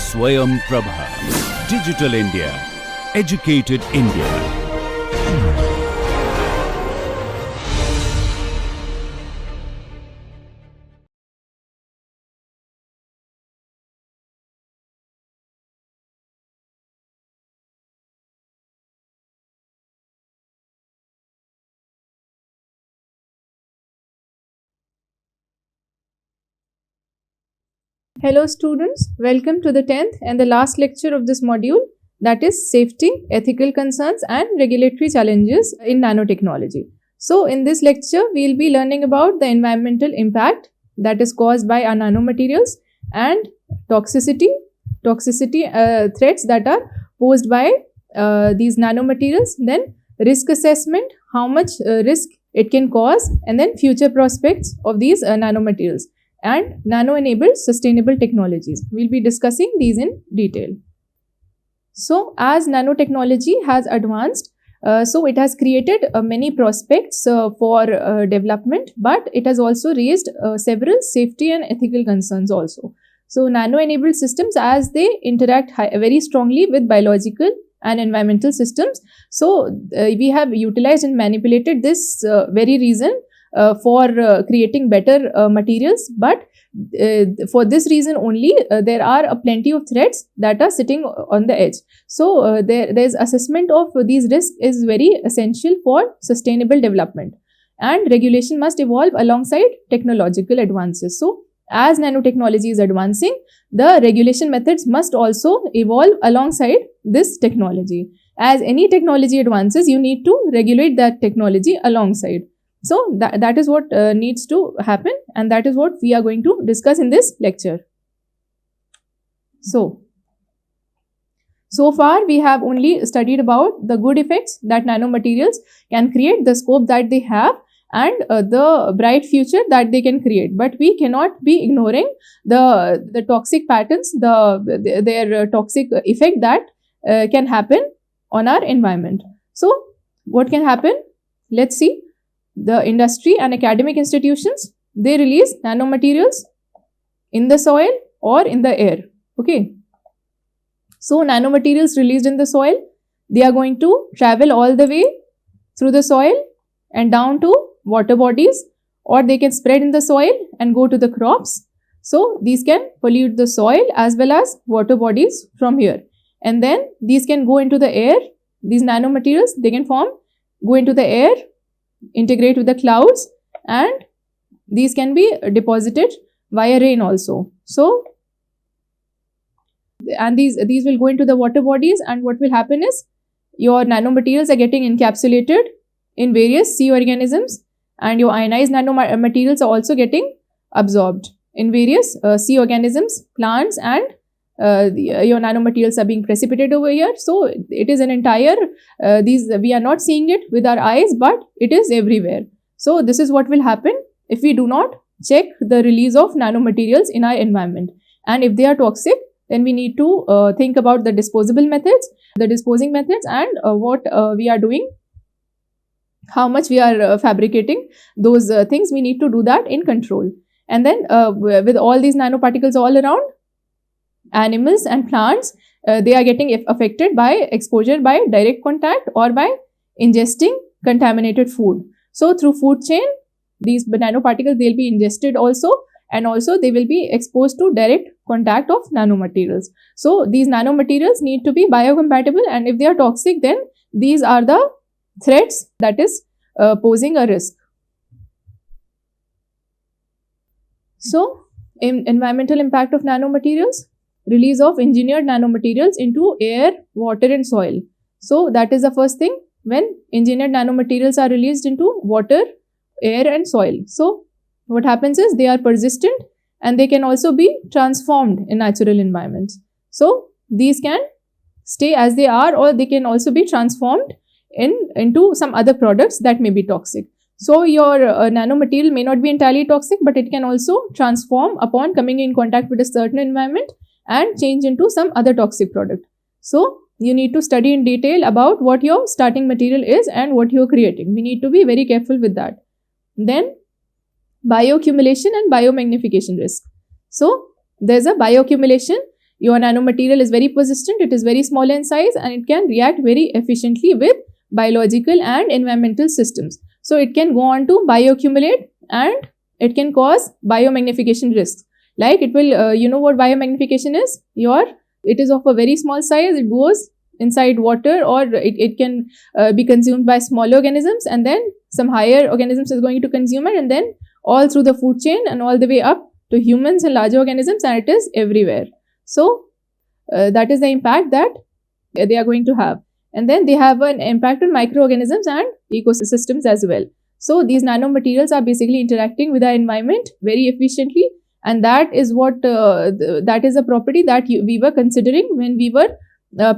Swayam Prabha. Digital India. Educated India. Hello students, welcome to the 10th and the last lecture of this module, that is safety, ethical concerns and regulatory challenges in nanotechnology. So in this lecture, we will be learning about the environmental impact that is caused by our nanomaterials and toxicity threats that are posed by these nanomaterials, then risk assessment, how much risk it can cause, and then future prospects of these nanomaterials, and nano-enabled sustainable technologies. We'll be discussing these in detail. So as nanotechnology has advanced, so it has created many prospects for development, but it has also raised several safety and ethical concerns also. So nano-enabled systems, as they interact very strongly with biological and environmental systems, so we have utilized and manipulated this very reason for creating better materials, but for this reason only there are plenty of threats that are sitting on the edge. So there's assessment of these risks is very essential for sustainable development, and regulation must evolve alongside technological advances. So as nanotechnology is advancing, the regulation methods must also evolve alongside this technology. As any technology advances, you need to regulate that technology alongside. So that is what needs to happen, and that is what we are going to discuss in this lecture. So far we have only studied about the good effects that nanomaterials can create, the scope that they have, and the bright future that they can create. But we cannot be ignoring the toxic patterns, their toxic effect that can happen on our environment. So what can happen? Let's see. The industry and academic institutions, they release nanomaterials in the soil or in the air. Okay. So nanomaterials released in the soil, they are going to travel all the way through the soil and down to water bodies, or they can spread in the soil and go to the crops. So these can pollute the soil as well as water bodies from here. And then these can go into the air. These nanomaterials, they can go into the air, integrate with the clouds, and these can be deposited via rain also. So and these will go into the water bodies, and what will happen is your nanomaterials are getting encapsulated in various sea organisms, and your ionized nanomaterials are also getting absorbed in various sea organisms, plants, and your nanomaterials are being precipitated over here. So it is an entire we are not seeing it with our eyes, but it is everywhere. So this is what will happen if we do not check the release of nanomaterials in our environment, and if they are toxic, then we need to think about the disposing methods, and what we are doing, how much we are fabricating those things. We need to do that in control. And then with all these nanoparticles all around, animals and plants, they are getting affected by exposure by direct contact or by ingesting contaminated food. So through food chain, these nanoparticles, they'll be ingested also, and also they will be exposed to direct contact of nanomaterials. So these nanomaterials need to be biocompatible, and if they are toxic, then these are the threats that is posing a risk. So environmental impact of nanomaterials: release of engineered nanomaterials into air, water and soil. So that is the first thing. When engineered nanomaterials are released into water, air and soil, so what happens is they are persistent, and they can also be transformed in natural environments. So these can stay as they are, or they can also be transformed into some other products that may be toxic. So your nanomaterial may not be entirely toxic, but it can also transform upon coming in contact with a certain environment and change into some other toxic product. So you need to study in detail about what your starting material is and what you are creating. We need to be very careful with that. Then bioaccumulation and biomagnification risk. So there's a bioaccumulation your nanomaterial is very persistent, it is very small in size, and it can react very efficiently with biological and environmental systems. So it can go on to bioaccumulate, and it can cause biomagnification risks. Like it will, you know what biomagnification is? It is of a very small size, it goes inside water, or it can be consumed by small organisms, and then some higher organisms is going to consume it, and then all through the food chain and all the way up to humans and larger organisms, and it is everywhere. So that is the impact that they are going to have. And then they have an impact on microorganisms and ecosystems as well. So these nanomaterials are basically interacting with our environment very efficiently, and that is what that is a property that we were considering when we were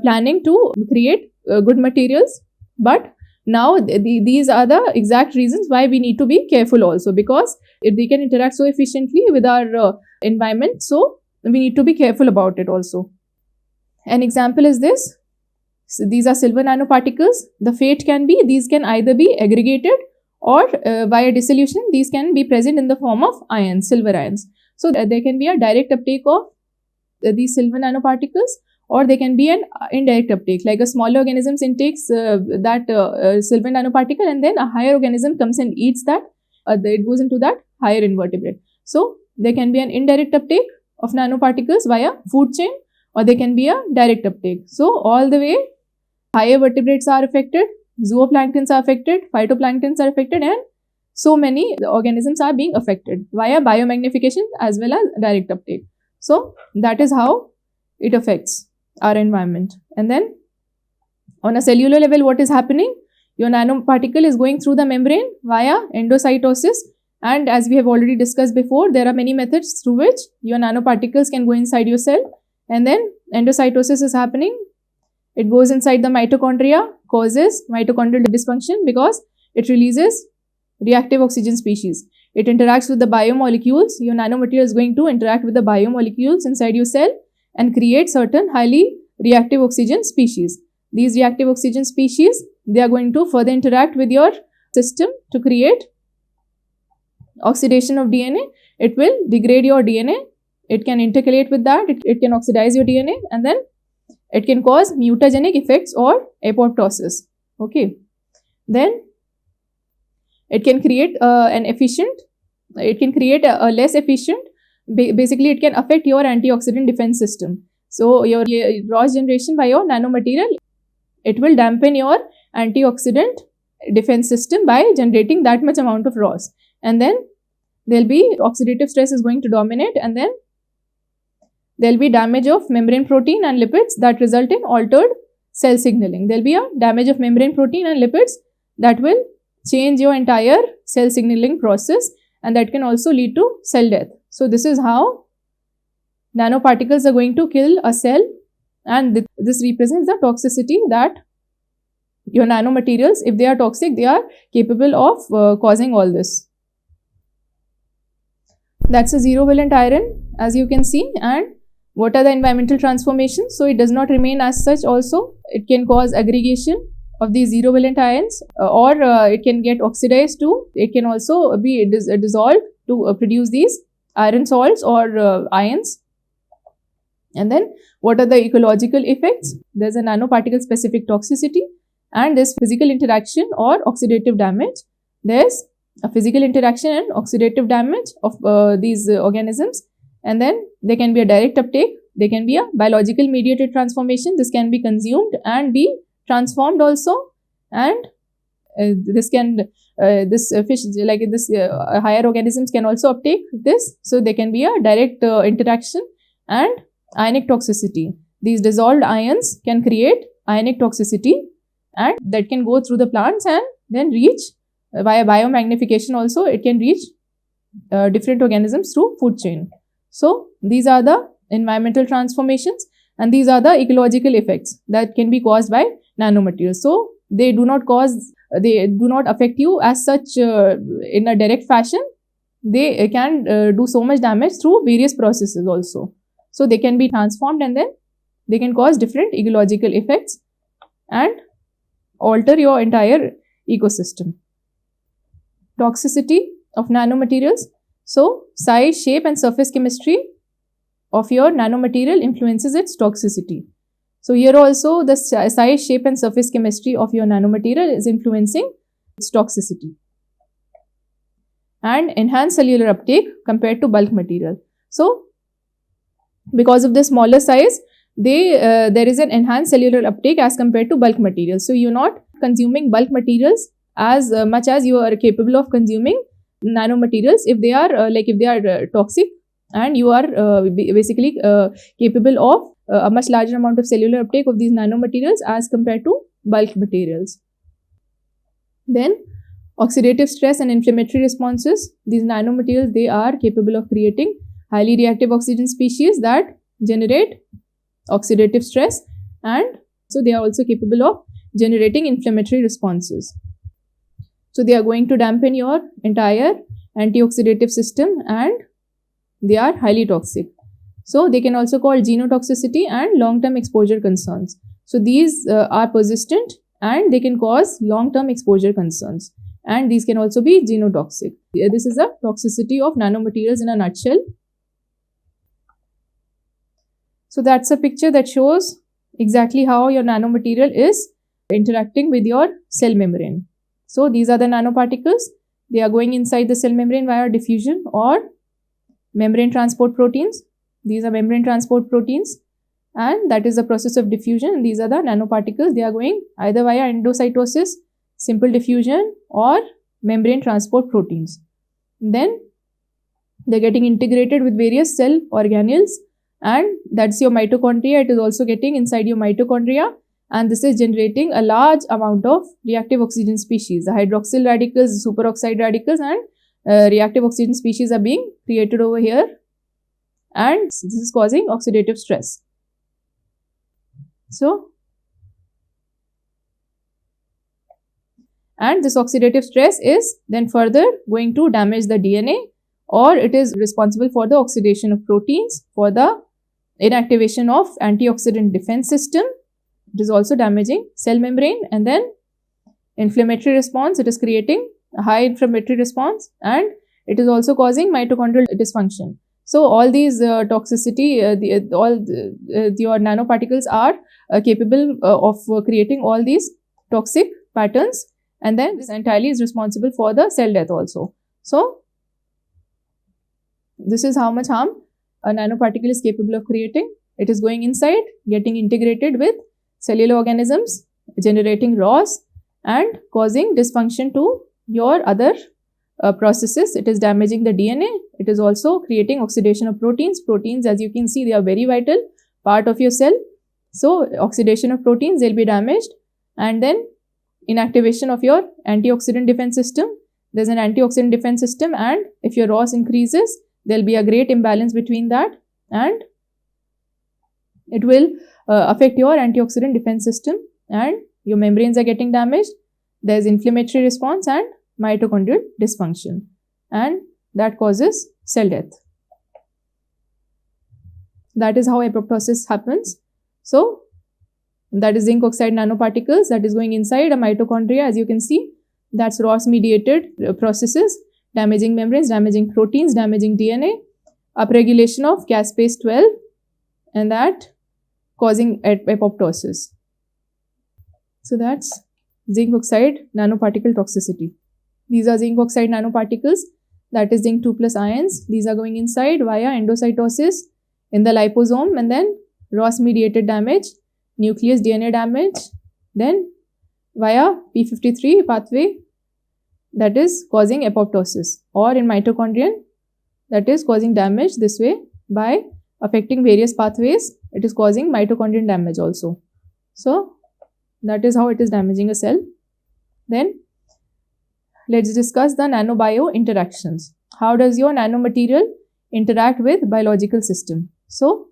planning to create good materials. But now these are the exact reasons why we need to be careful also, because if they can interact so efficiently with our environment, so we need to be careful about it also. An example is this. So these are silver nanoparticles. The fate can be, these can either be aggregated, or via dissolution these can be present in the form of ions, silver ions. So there can be a direct uptake of these silver nanoparticles, or they can be an indirect uptake, like a smaller organism intakes that silver nanoparticle, and then a higher organism comes and eats that, it goes into that higher invertebrate. So there can be an indirect uptake of nanoparticles via food chain, or they can be a direct uptake. So all the way higher vertebrates are affected, zooplanktons are affected, phytoplanktons are affected, and so many organisms are being affected via biomagnification as well as direct uptake. So that is how it affects our environment. And then on a cellular level, what is happening? Your nanoparticle is going through the membrane via endocytosis, and as we have already discussed before, there are many methods through which your nanoparticles can go inside your cell. And then endocytosis is happening. It goes inside the mitochondria, causes mitochondrial dysfunction because it releases reactive oxygen species. It interacts with the biomolecules. Your nanomaterial is going to interact with the biomolecules inside your cell and create certain highly reactive oxygen species. These reactive oxygen species, they are going to further interact with your system to create oxidation of DNA. It will degrade your DNA. It can intercalate with that. It can oxidize your DNA, and then it can cause mutagenic effects or apoptosis. Okay. Then it can create it can create a less efficient, basically it can affect your antioxidant defense system. So your ROS generation by your nanomaterial, it will dampen your antioxidant defense system by generating that much amount of ROS. And then there'll be oxidative stress is going to dominate, and then there'll be damage of membrane protein and lipids that result in altered cell signaling. There'll be a damage of membrane protein and lipids that will change your entire cell signaling process, and that can also lead to cell death. So this is how nanoparticles are going to kill a cell, and this represents the toxicity that your nanomaterials, if they are toxic, they are capable of causing all this. That's a zero valent iron, as you can see. And what are the environmental transformations? So it does not remain as such also. It can cause aggregation of these zero valent ions, or it can get oxidized too. It can also be dissolved to produce these iron salts or ions. And then what are the ecological effects? There's a nanoparticle specific toxicity, and there's physical interaction or oxidative damage. There's a physical interaction and oxidative damage of these organisms. And then there can be a direct uptake. There can be a biological mediated transformation. This can be consumed and be transformed also. And this fish, like this higher organisms can also uptake this. So there can be a direct interaction and ionic toxicity. These dissolved ions can create ionic toxicity, and that can go through the plants and then reach via biomagnification also. It can reach different organisms through food chain. So these are the environmental transformations, and these are the ecological effects that can be caused by nanomaterials. So they do not affect you as such in a direct fashion. They can do so much damage through various processes also. So they can be transformed, and then they can cause different ecological effects and alter your entire ecosystem. Toxicity of nanomaterials. So size, shape and surface chemistry of your nanomaterial influences its toxicity. So here also the size, shape and surface chemistry of your nanomaterial is influencing its toxicity. And enhanced cellular uptake compared to bulk material. So because of the smaller size, there is an enhanced cellular uptake as compared to bulk materials. So you're not consuming bulk materials as much as you are capable of consuming nanomaterials if they are toxic, and you are basically capable of a much larger amount of cellular uptake of these nanomaterials as compared to bulk materials. Then oxidative stress and inflammatory responses. These nanomaterials, they are capable of creating highly reactive oxygen species that generate oxidative stress, and so they are also capable of generating inflammatory responses. So they are going to dampen your entire antioxidative system, and they are highly toxic. So they can also cause genotoxicity and long-term exposure concerns. So these are persistent and they can cause long-term exposure concerns, and these can also be genotoxic. This is a toxicity of nanomaterials in a nutshell. So that's a picture that shows exactly how your nanomaterial is interacting with your cell membrane. So these are the nanoparticles. They are going inside the cell membrane via diffusion or membrane transport proteins. These are membrane transport proteins, and that is the process of diffusion. And these are the nanoparticles. They are going either via endocytosis, simple diffusion, or membrane transport proteins. Then they're getting integrated with various cell organelles, and that's your mitochondria. It is also getting inside your mitochondria, and this is generating a large amount of reactive oxygen species. The hydroxyl radicals, the superoxide radicals, and reactive oxygen species are being created over here, and this is causing oxidative stress. So, and this oxidative stress is then further going to damage the DNA, or it is responsible for the oxidation of proteins, for the inactivation of antioxidant defense system. It is also damaging cell membrane, and then inflammatory response. It is creating a high inflammatory response, and it is also causing mitochondrial dysfunction. So all these toxicity, your nanoparticles are capable of creating all these toxic patterns, and then this entirely is responsible for the cell death also. So this is how much harm a nanoparticle is capable of creating. It is going inside, getting integrated with cellular organisms, generating ROS, and causing dysfunction to your other processes. It is damaging the DNA. It is also creating oxidation of proteins. Proteins, as you can see, they are very vital part of your cell. So oxidation of proteins, they'll be damaged, and then inactivation of your antioxidant defense system. There's an antioxidant defense system, and if your ROS increases, there'll be a great imbalance between that, and it will affect your antioxidant defense system, and your membranes are getting damaged. There's inflammatory response and mitochondrial dysfunction, and that causes cell death. That is how apoptosis happens. So that is zinc oxide nanoparticles that is going inside a mitochondria. As you can see, that's ROS mediated processes, damaging membranes, damaging proteins, damaging DNA, upregulation of caspase 12, and that causing apoptosis. So that's zinc oxide nanoparticle toxicity. These are zinc oxide nanoparticles, that is zinc 2 plus ions. These are going inside via endocytosis in the liposome, and then ROS mediated damage, nucleus DNA damage, then via p53 pathway, that is causing apoptosis, or in mitochondrion, that is causing damage this way by affecting various pathways. It is causing mitochondrial damage also. So that is how it is damaging a cell. Then let's discuss the nanobio interactions. How does your nanomaterial interact with biological system? So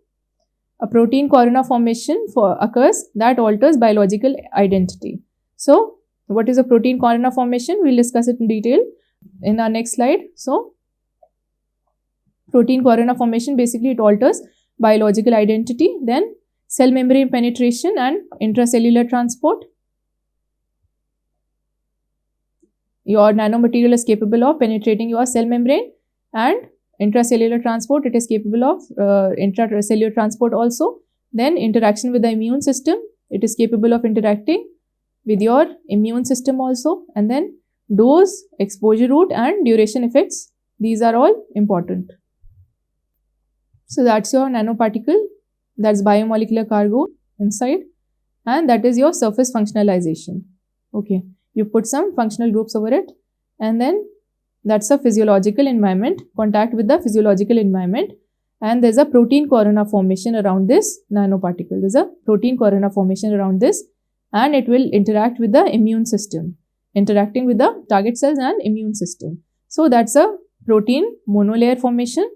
a protein corona formation occurs that alters biological identity. So what is a protein corona formation? We'll discuss it in detail in our next slide. So protein corona formation, basically it alters biological identity. Then cell membrane penetration and intracellular transport. Your nanomaterial is capable of penetrating your cell membrane and intracellular transport, it is capable of intracellular transport also. Then interaction with the immune system, it is capable of interacting with your immune system also. And then dose, exposure route and duration effects, these are all important. So that's your nanoparticle, that's biomolecular cargo inside, and that is your surface functionalization. Okay, you put some functional groups over it, and then that's a physiological environment, contact with the physiological environment, and there's a protein corona formation around this nanoparticle. There's a protein corona formation around this, and it will interact with the immune system, interacting with the target cells and immune system. So that's a protein monolayer formation,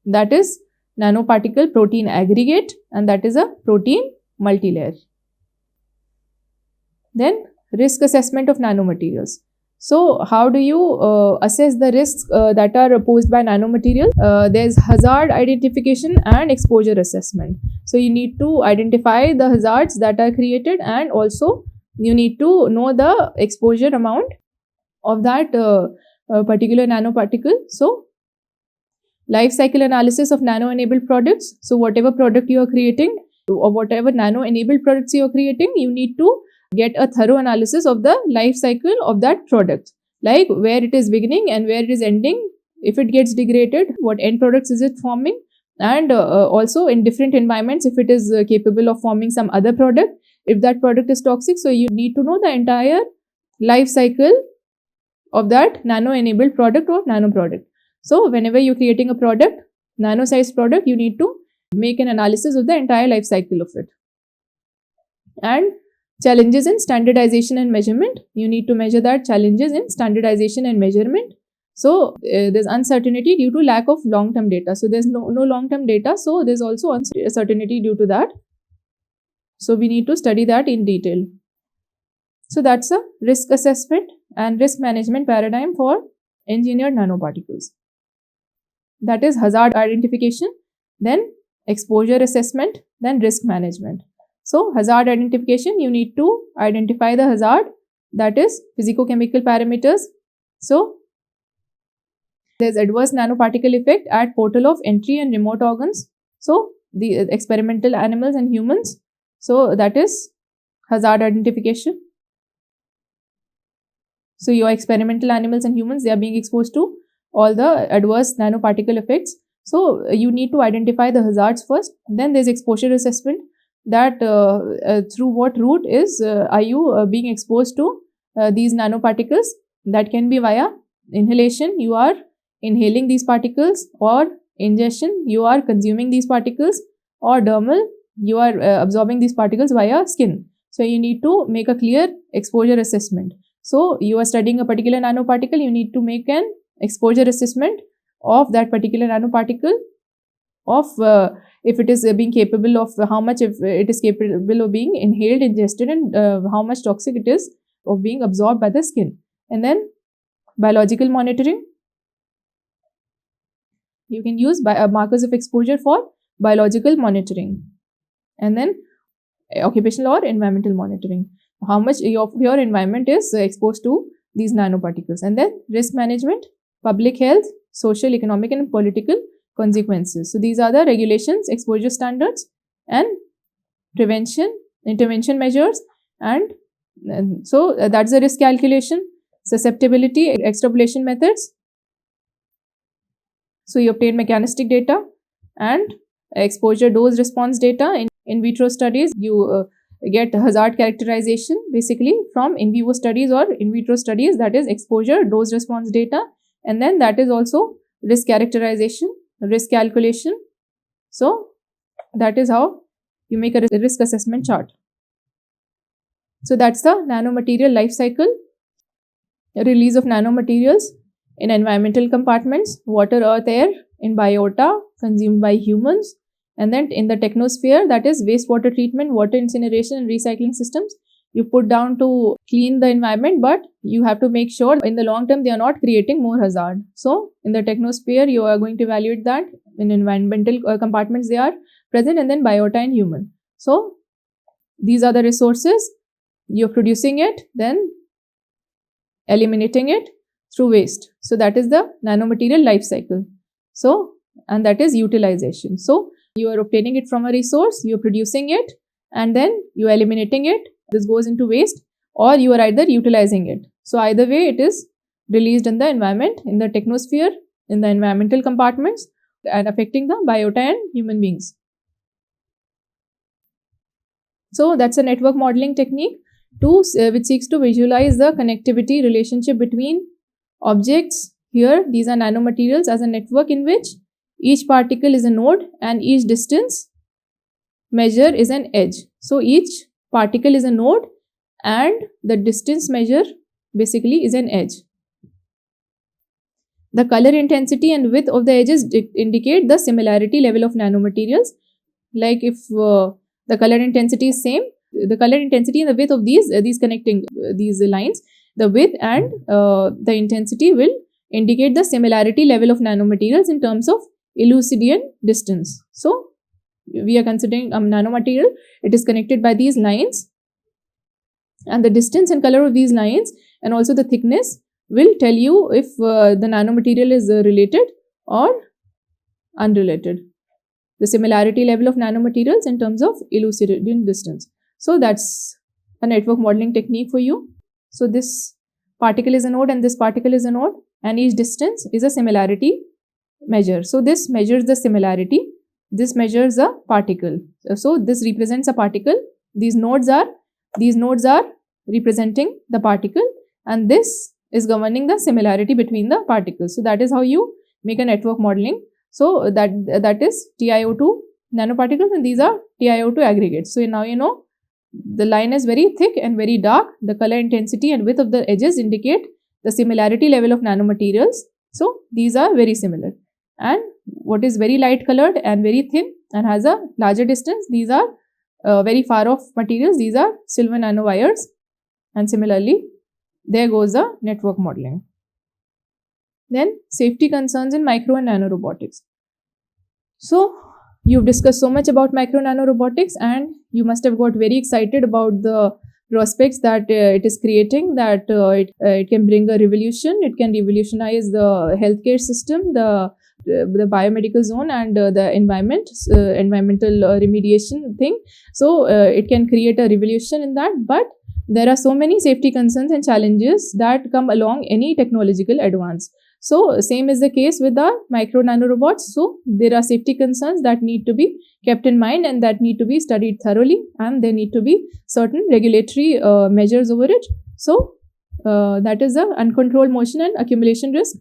that is nanoparticle protein aggregate, and that is a protein multilayer. Then risk assessment of nanomaterials. So how do you assess the risks that are posed by nanomaterials? There's hazard identification and exposure assessment. So you need to identify the hazards that are created, and also you need to know the exposure amount of that particular nanoparticle. So life cycle analysis of nano-enabled products. So whatever product you are creating, or whatever nano-enabled products you are creating, you need to get a thorough analysis of the life cycle of that product, like where it is beginning and where it is ending. If it gets degraded, what end products is it forming, and also in different environments, if it is capable of forming some other product, if that product is toxic. So you need to know the entire life cycle of that nano-enabled product or nano product. So whenever you're creating a product, nano-sized product, you need to make an analysis of the entire life cycle of it. And challenges in standardization and measurement, you need to measure that challenges in standardization and measurement. So there's uncertainty due to lack of long-term data. So there's no long-term data, so there's also uncertainty due to that. So we need to study that in detail. So that's a risk assessment and risk management paradigm for engineered nanoparticles. That is hazard identification, then exposure assessment, then risk management. So hazard identification, you need to identify the hazard, that is physicochemical parameters. So there's adverse nanoparticle effect at portal of entry and remote organs. So the experimental animals and humans. So that is hazard identification. So your experimental animals and humans, they are being exposed to all the adverse nanoparticle effects. So you need to identify the hazards first. Then there's exposure assessment, that through what route is are you being exposed to these nanoparticles. That can be via inhalation, you are inhaling these particles, or ingestion, you are consuming these particles, or dermal, you are absorbing these particles via skin. So you need to make a clear exposure assessment. So you are studying a particular nanoparticle, you need to make an exposure assessment of that particular nanoparticle, of if it is being capable of how much, if it is capable of being inhaled, ingested, and how much toxic it is of being absorbed by the skin. And then biological monitoring, you can use markers of exposure for biological monitoring. And then occupational or environmental monitoring, how much of your environment is exposed to these nanoparticles. And then risk management, public health, social, economic and political consequences. So these are the regulations, exposure standards, and prevention, intervention measures. And so that's the risk calculation, susceptibility, extrapolation methods. So you obtain mechanistic data and exposure dose response data. In vitro studies, you get hazard characterization basically from in vivo studies or in vitro studies, that is exposure dose response data. And then that is also risk characterization, risk calculation. So that is how you make a risk assessment chart. So that's the nanomaterial life cycle. Release of nanomaterials in environmental compartments, water, earth, air, in biota, consumed by humans. And then in the technosphere, that is wastewater treatment, water incineration and recycling systems. You put down to clean the environment, but you have to make sure in the long term they are not creating more hazard. So in the technosphere, you are going to evaluate that. In environmental compartments they are present, and then biota and human. So these are the resources. You're producing it, then eliminating it through waste. So that is the nanomaterial life cycle. So, and that is utilization. So, you are obtaining it from a resource, you are producing it, and then you are eliminating it. This goes into waste, or you are either utilizing it. So, either way, it is released in the environment, in the technosphere, in the environmental compartments, and affecting the biota and human beings. So, that's a network modeling technique which seeks to visualize the connectivity relationship between objects. Here, these are nanomaterials as a network in which each particle is a node and each distance measure is an edge. So, each particle is a node and the distance measure basically is an edge. The color intensity and width of the edges indicate the similarity level of nanomaterials. Like if the color intensity is same, the color intensity and the width of these connecting these lines, the width and the intensity will indicate the similarity level of nanomaterials in terms of Euclidean distance. So, we are considering a nanomaterial, it is connected by these lines, and the distance and color of these lines and also the thickness will tell you if the nanomaterial is related or unrelated. The similarity level of nanomaterials in terms of Euclidean distance. So, that's a network modeling technique for you. So, this particle is a node and this particle is a node, and each distance is a similarity measure. So, this measures the similarity, this measures a particle. So, this represents a particle. These nodes are representing the particle, and this is governing the similarity between the particles. So, that is how you make a network modeling. So, that is TiO2 nanoparticles, and these are TiO2 aggregates. So, now you know the line is very thick and very dark. The color intensity and width of the edges indicate the similarity level of nanomaterials. So, these are very similar. And what is very light colored and very thin and has a larger distance, these are very far off materials. These are silver nanowires. And similarly, there goes the network modeling. Then, safety concerns in micro and nano robotics. So, you've discussed so much about micro nano robotics, and you must have got very excited about the prospects that it is creating, that it can bring a revolution, it can revolutionize the healthcare system, the biomedical zone, and the environmental remediation thing. So, it can create a revolution in that, but there are so many safety concerns and challenges that come along any technological advance. So, same is the case with the micro nano robots. So, there are safety concerns that need to be kept in mind and that need to be studied thoroughly, and there need to be certain regulatory measures over it. So, that is the uncontrolled motion and accumulation risk.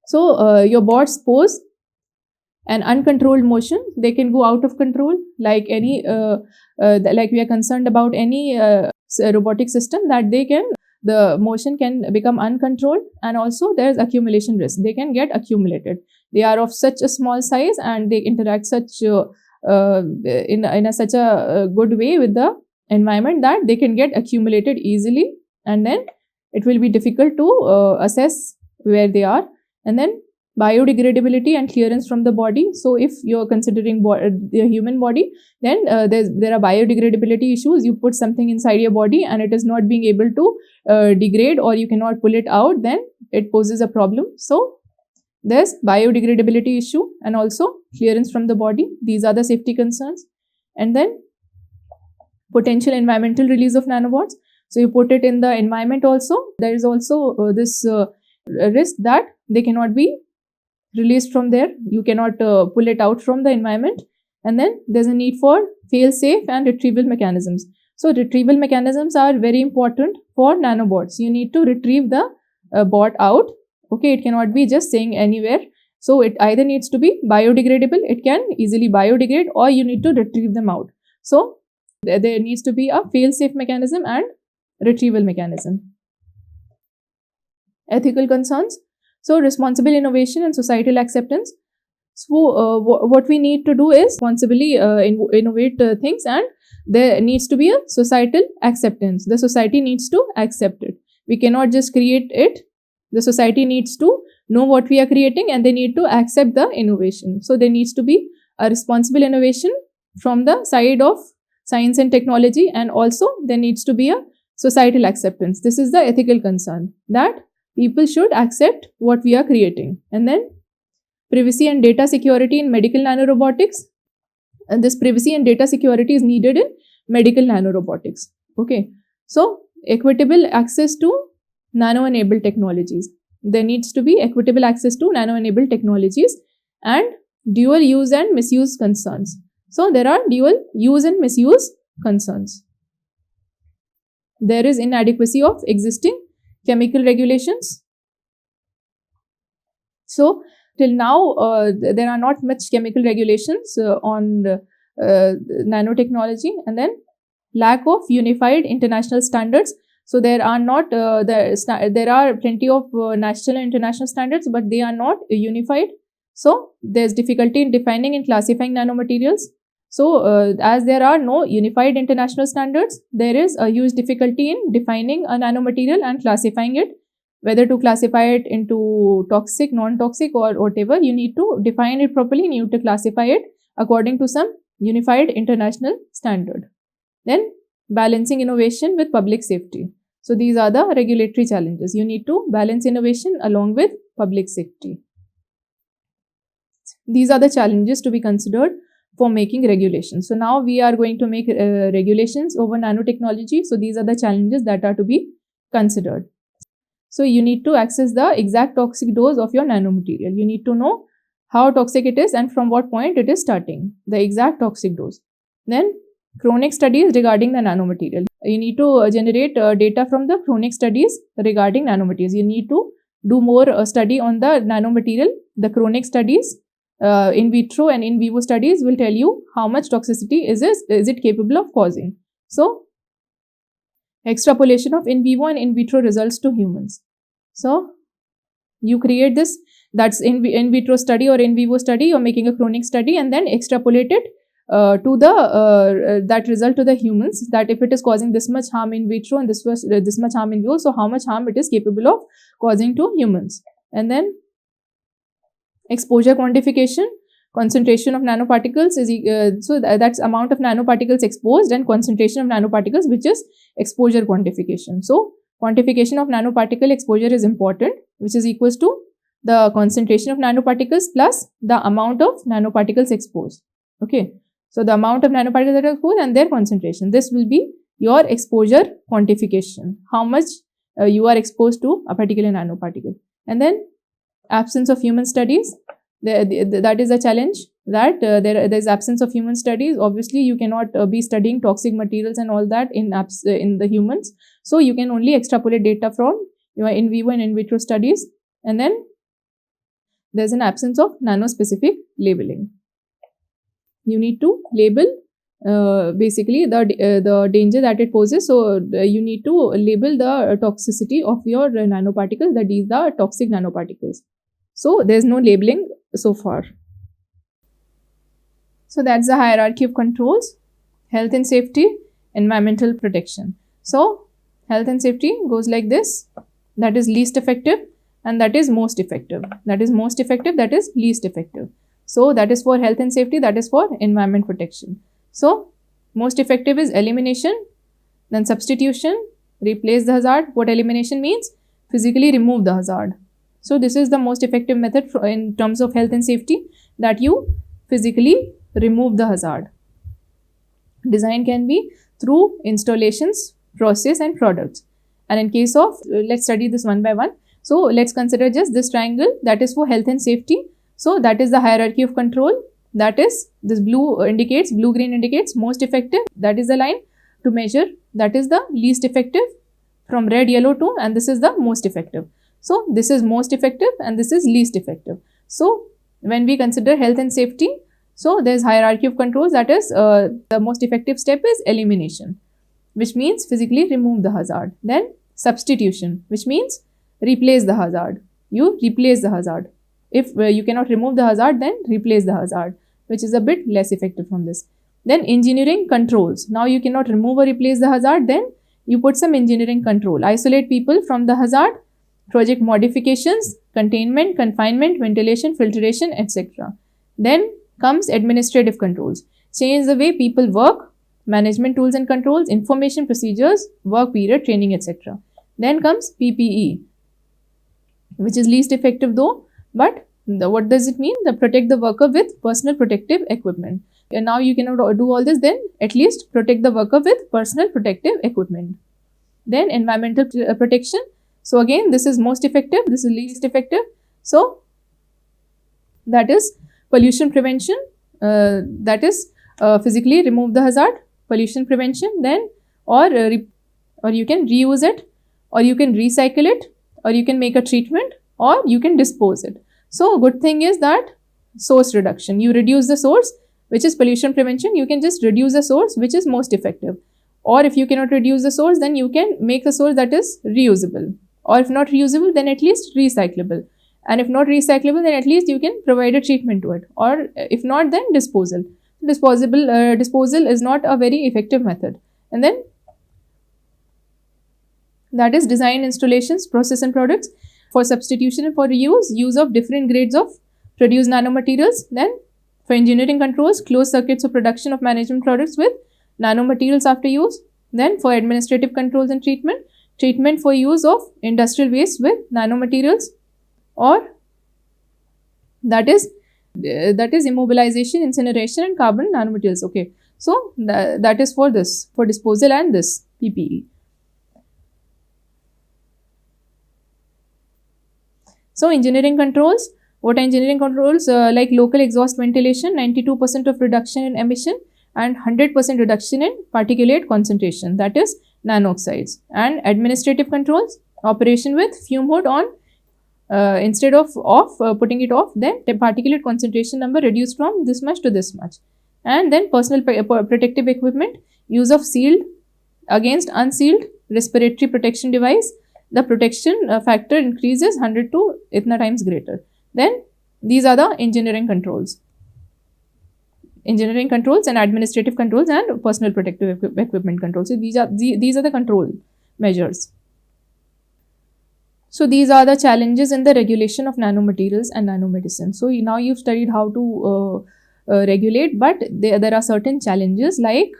So, your bots pose an uncontrolled motion. They can go out of control, like any like we are concerned about any robotic system, that the motion can become uncontrolled, and also there is accumulation risk. They can get accumulated. They are of such a small size and they interact such in such a good way with the environment that they can get accumulated easily, and then it will be difficult to assess where they are. And then biodegradability and clearance from the body. So, if you are considering the human body, then there are biodegradability issues. You put something inside your body and it is not being able to degrade, or you cannot pull it out, then it poses a problem. So, there's biodegradability issue and also clearance from the body. These are the safety concerns. And then potential environmental release of nanobots. So, you put it in the environment also. There is also this risk that they cannot be released from there. You cannot pull it out from the environment. And then there's a need for fail-safe and retrieval mechanisms. So, retrieval mechanisms are very important for nanobots. You need to retrieve the bot out. Okay, it cannot be just staying anywhere. So, it either needs to be biodegradable, it can easily biodegrade, or you need to retrieve them out. So, there needs to be a fail-safe mechanism and retrieval mechanism. Ethical concerns. So, responsible innovation and societal acceptance. So, what we need to do is responsibly innovate things, and there needs to be a societal acceptance. The society needs to accept it. We cannot just create it. The society needs to know what we are creating, and they need to accept the innovation. So, there needs to be a responsible innovation from the side of science and technology, and also there needs to be a societal acceptance. This is the ethical concern, that people should accept what we are creating. And then privacy and data security in medical nanorobotics. And this privacy and data security is needed in medical nanorobotics. Okay, so equitable access to nano-enabled technologies. There needs to be equitable access to nano-enabled technologies and dual use and misuse concerns. So there are dual use and misuse concerns. There is inadequacy of existing chemical regulations. So till now, there are not much chemical regulations on nanotechnology, and then lack of unified international standards. So there are not there are plenty of national and international standards, but they are not unified. So there's difficulty in defining and classifying nanomaterials. So as there are no unified international standards, there is a huge difficulty in defining a nanomaterial and classifying it, whether to classify it into toxic, non-toxic, or whatever. You need to define it properly, and you need to classify it according to some unified international standard. Then balancing innovation with public safety. So these are the regulatory challenges. You need to balance innovation along with public safety. These are the challenges to be considered for making regulations. So now we are going to make regulations over nanotechnology. So these are the challenges that are to be considered. So you need to access the exact toxic dose of your nanomaterial. You need to know how toxic it is and from what point it is starting, the exact toxic dose. Then chronic studies regarding the nanomaterial. You need to generate data from the chronic studies regarding nanomaterials. You need to do more study on the nanomaterial. The chronic studies, in vitro and in vivo studies will tell you how much toxicity is it capable of causing. So extrapolation of in vivo and in vitro results to humans. So you create this, that's in vitro study or in vivo study, you're making a chronic study, and then extrapolate it to the that result to the humans, that if it is causing this much harm in vitro and this much harm in vivo, so how much harm it is capable of causing to humans. And then exposure quantification, concentration of nanoparticles is so that's amount of nanoparticles exposed, and concentration of nanoparticles, which is exposure quantification. So quantification of nanoparticle exposure is important, which is equals to the concentration of nanoparticles plus the amount of nanoparticles exposed. Okay, so the amount of nanoparticles that are exposed and their concentration, this will be your exposure quantification, how much you are exposed to a particular nanoparticle. And then absence of human studies, that is a challenge, that there is absence of human studies. Obviously you cannot be studying toxic materials and all that in the humans, so you can only extrapolate data from your in vivo and in vitro studies. And then there's an absence of nanospecific labeling. You need to label basically the danger that it poses. So you need to label the toxicity of your nanoparticles, that these are toxic nanoparticles. So there's no labeling so far. So that's the hierarchy of controls: health and safety, environmental protection. So health and safety goes like this: that is least effective, and that is most effective. That is most effective, that is least effective. So that is for health and safety, that is for environment protection. So most effective is elimination, then substitution, replace the hazard. What elimination means? Physically remove the hazard. So this is the most effective method in terms of health and safety, that you physically remove the hazard. Design can be through installations, process and products. And in case of, let's study this one by one. So let's consider just this triangle, that is for health and safety. So that is the hierarchy of control. That is, this blue indicates, blue-green indicates most effective. That is the line to measure. That is the least effective, from red, yellow to, and this is the most effective. So this is most effective and this is least effective. So when we consider health and safety, so there is hierarchy of controls. That is, the most effective step is elimination, which means physically remove the hazard. Then substitution, which means replace the hazard. You replace the hazard. If you cannot remove the hazard, then replace the hazard, which is a bit less effective from this. Then engineering controls. Now you cannot remove or replace the hazard, then you put some engineering control. Isolate people from the hazard, project modifications, containment, confinement, ventilation, filtration, etc. Then comes administrative controls. Change the way people work, management tools and controls, information procedures, work period, training, etc. Then comes PPE, which is least effective though, but what does it mean? The protect the worker with personal protective equipment. And now you cannot do all this, then at least protect the worker with personal protective equipment. Then environmental protection. So again, this is most effective, this is least effective. So that is pollution prevention, that is physically remove the hazard, pollution prevention, then or you can reuse it, or you can recycle it, or you can make a treatment, or you can dispose it. So good thing is that source reduction, you reduce the source, which is pollution prevention, you can just reduce the source, which is most effective. Or if you cannot reduce the source, then you can make a source that is reusable, or if not reusable, then at least recyclable, and if not recyclable, then at least you can provide a treatment to it, or if not, then disposal. Disposal is not a very effective method. And then that is design, installations, process and products for substitution and for reuse, use of different grades of produced nanomaterials. Then for engineering controls, closed circuits of production of management products with nanomaterials after use. Then for administrative controls and treatment for use of industrial waste with nanomaterials, or that is immobilization, incineration and carbon nanomaterials. Okay, so that is for this, for disposal and this PPE. So engineering controls, what are engineering controls? Like local exhaust ventilation, 92% of reduction in emission and 100% reduction in particulate concentration, that is nano-oxides. And administrative controls, operation with fume hood on, instead of putting it off, then the particulate concentration number reduced from this much to this much. And then personal protective equipment, use of sealed against unsealed respiratory protection device, the protection factor increases 100 to itna times greater. Then these are the engineering controls and administrative controls and personal protective equipment controls. So these are the control measures. So these are the challenges in the regulation of nanomaterials and nanomedicine. So now you've studied how to regulate, but there are certain challenges like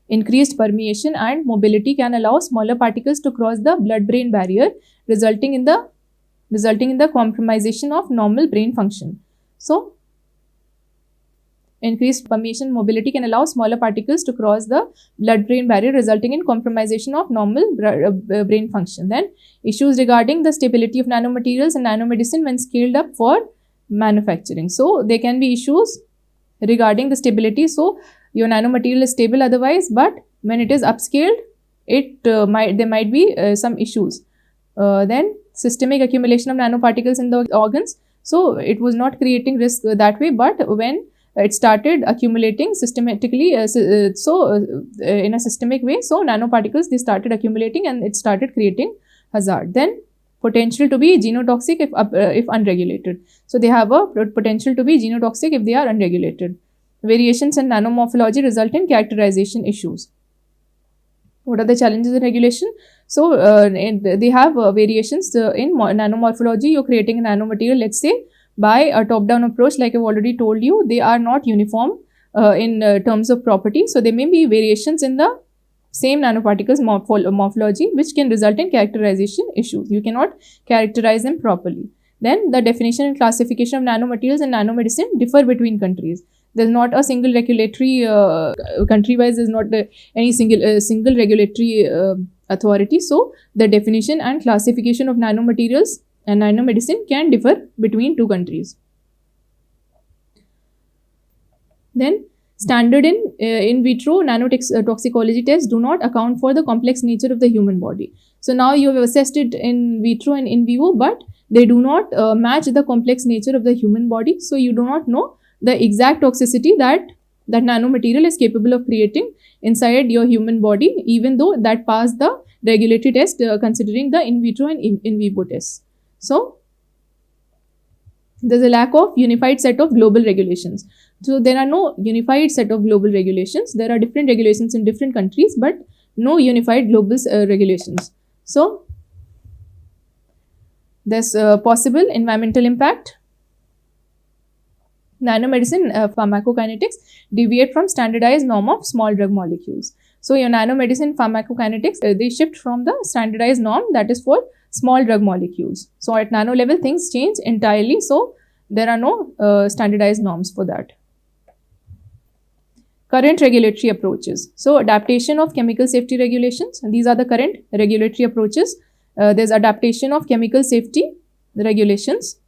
increased permeation and mobility can allow smaller particles to cross the blood-brain barrier, resulting in the compromisation of normal brain function. So increased permeation mobility can allow smaller particles to cross the blood-brain barrier, resulting in compromisation of normal brain function. Then issues regarding the stability of nanomaterials and nanomedicine when scaled up for manufacturing. So there can be issues regarding the stability. So your nanomaterial is stable otherwise, but when it is upscaled, there might be some issues. Then systemic accumulation of nanoparticles in the organs. So it was not creating risk that way, but when it started accumulating systematically, in a systemic way, so nanoparticles, they started accumulating and it started creating hazard. Then potential to be genotoxic if unregulated. So they have a potential to be genotoxic if they are unregulated. Variations in nanomorphology result in characterization issues. What are the challenges in regulation? So they have variations in nanomorphology. You're creating a nanomaterial, let's say, by a top-down approach, like I've already told you, they are not uniform in terms of property. So there may be variations in the same nanoparticles morphology, which can result in characterization issues. You cannot characterize them properly. Then the definition and classification of nanomaterials and nanomedicine differ between countries. There's not a single regulatory, country-wise, there's not any single regulatory authority. So the definition and classification of nanomaterials and nanomedicine can differ between two countries. Then standard in vitro nanotoxicology tests do not account for the complex nature of the human body. So now you have assessed it in vitro and in vivo, but they do not match the complex nature of the human body. So you do not know the exact toxicity that nanomaterial is capable of creating inside your human body, even though that passed the regulatory test considering the in vitro and in vivo tests. So there's a lack of unified set of global regulations. So there are no unified set of global regulations. There are different regulations in different countries, but no unified global regulations. So there's possible environmental impact. Nanomedicine pharmacokinetics deviate from standardized norm of small drug molecules. So your nanomedicine pharmacokinetics, they shift from the standardized norm, that is for small drug molecules. So at nano level, things change entirely. So there are no standardized norms for that. Current regulatory approaches. So adaptation of chemical safety regulations. These are the current regulatory approaches. There's adaptation of chemical safety regulations.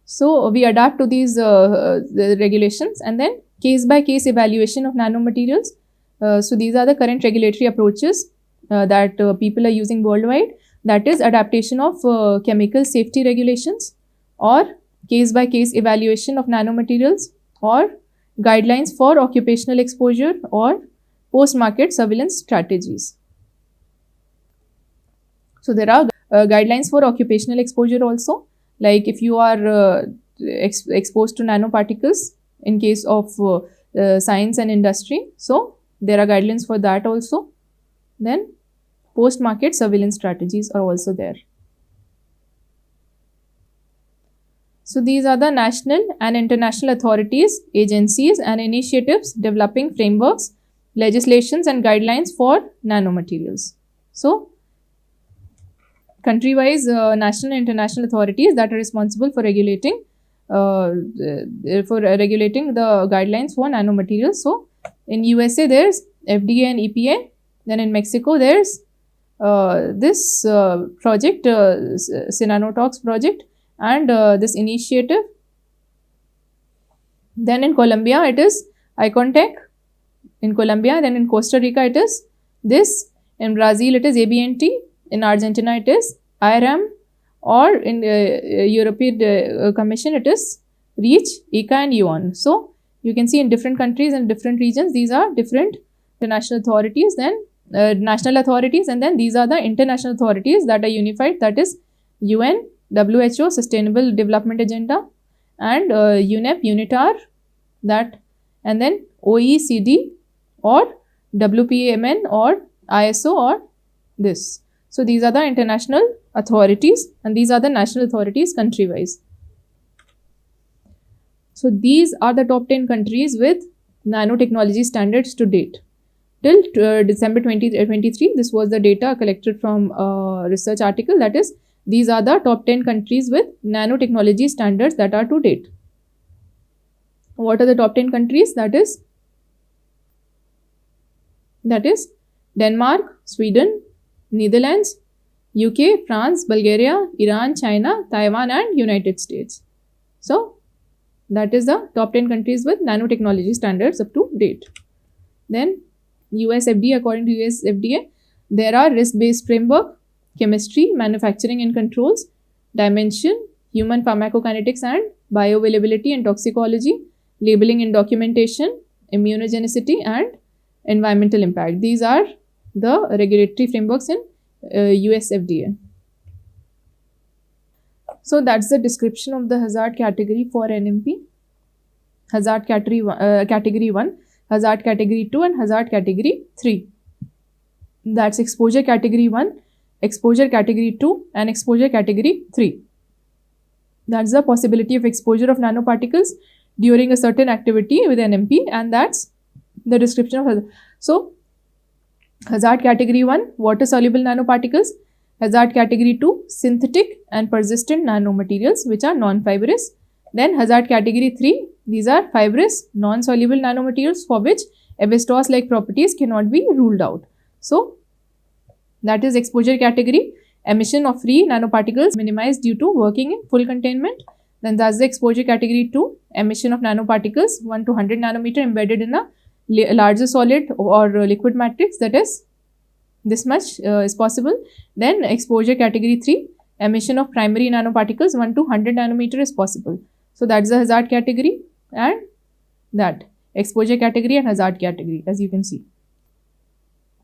So we adapt to these the regulations, and then case by case evaluation of nanomaterials. So these are the current regulatory approaches that people are using worldwide. That is adaptation of chemical safety regulations, or case by case evaluation of nanomaterials, or guidelines for occupational exposure, or post market surveillance strategies. So there are guidelines for occupational exposure also, like if you are exposed to nanoparticles in case of science and industry. So there are guidelines for that also. Then post market surveillance strategies are also there. So these are the national and international authorities, agencies and initiatives developing frameworks, legislations and guidelines for nanomaterials. So country-wise national and international authorities that are responsible for regulating the guidelines for nanomaterials. So in USA there's FDA and EPA. Then in Mexico there's this project, Sinanotox project, and this initiative. Then in Colombia it is ICONTEC in Colombia. Then in Costa Rica it is this. In Brazil it is ABNT. In Argentina it is IRAM, or in European Commission it is REACH, ICA and UON. So you can see in different countries and different regions these are different international authorities, then national authorities, and then these are the international authorities that are unified, that is UN, WHO, Sustainable Development Agenda, and UNEP, UNITAR, that, and then OECD or WPMN or ISO or this. So these are the international authorities, and these are the national authorities country-wise. So these are the top 10 countries with nanotechnology standards to date. Till December 2023, this was the data collected from a research article. That is, these are the top 10 countries with nanotechnology standards that are to date. What are the top 10 countries? That is Denmark, Sweden, Netherlands, UK, France, Bulgaria, Iran, China, Taiwan and United States. So that is the top 10 countries with nanotechnology standards up to date. Then US FDA, according to US FDA, there are risk-based framework, chemistry, manufacturing and controls, dimension, human pharmacokinetics and bioavailability and toxicology, labeling and documentation, immunogenicity and environmental impact. These are the regulatory frameworks in US FDA. So that's the description of the hazard category for NMP. Hazard category 1, hazard category 2 and hazard category 3. That's exposure category 1, exposure category 2 and exposure category 3. That's the possibility of exposure of nanoparticles during a certain activity with NMP, and that's the description of hazard. So hazard category 1, water soluble nanoparticles. Hazard category 2, synthetic and persistent nanomaterials which are non-fibrous. Then hazard category 3, these are fibrous, non-soluble nanomaterials for which asbestos-like properties cannot be ruled out. So that is exposure category. Emission of free nanoparticles minimized due to working in full containment. Then that's the exposure category 2, emission of nanoparticles 1 to 100 nanometer embedded in a larger solid or liquid matrix, that is this much is possible. Then exposure category 3, emission of primary nanoparticles 1 to 100 nanometer is possible. So that's the hazard category and that exposure category and hazard category, as you can see.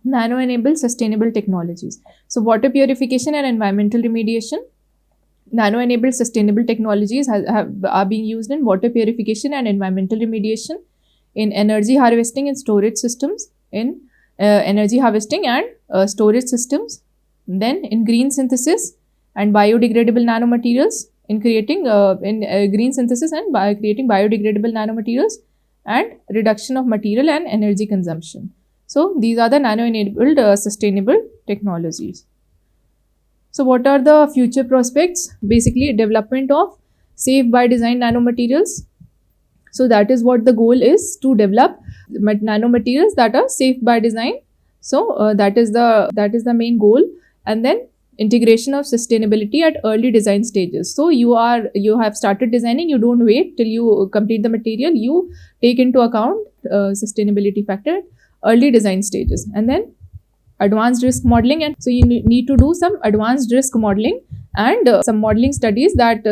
Nano-enabled sustainable technologies. So water purification and environmental remediation. Nano-enabled sustainable technologies are being used in water purification and environmental remediation, in energy harvesting and storage systems, in energy harvesting and storage systems, then in green synthesis and biodegradable nanomaterials, in creating green synthesis and creating biodegradable nanomaterials, and reduction of material and energy consumption. So these are the nano-enabled sustainable nanotechnologies. So what are the future prospects? Basically, development of safe by design nanomaterials. So that is what the goal is, to develop nanomaterials that are safe by design. So that is the main goal. And then integration of sustainability at early design stages. So you have started designing, you don't wait till you complete the material, you take into account sustainability factor at early design stages. And then advanced risk modeling, and so you need to do some advanced risk modeling and some modeling studies that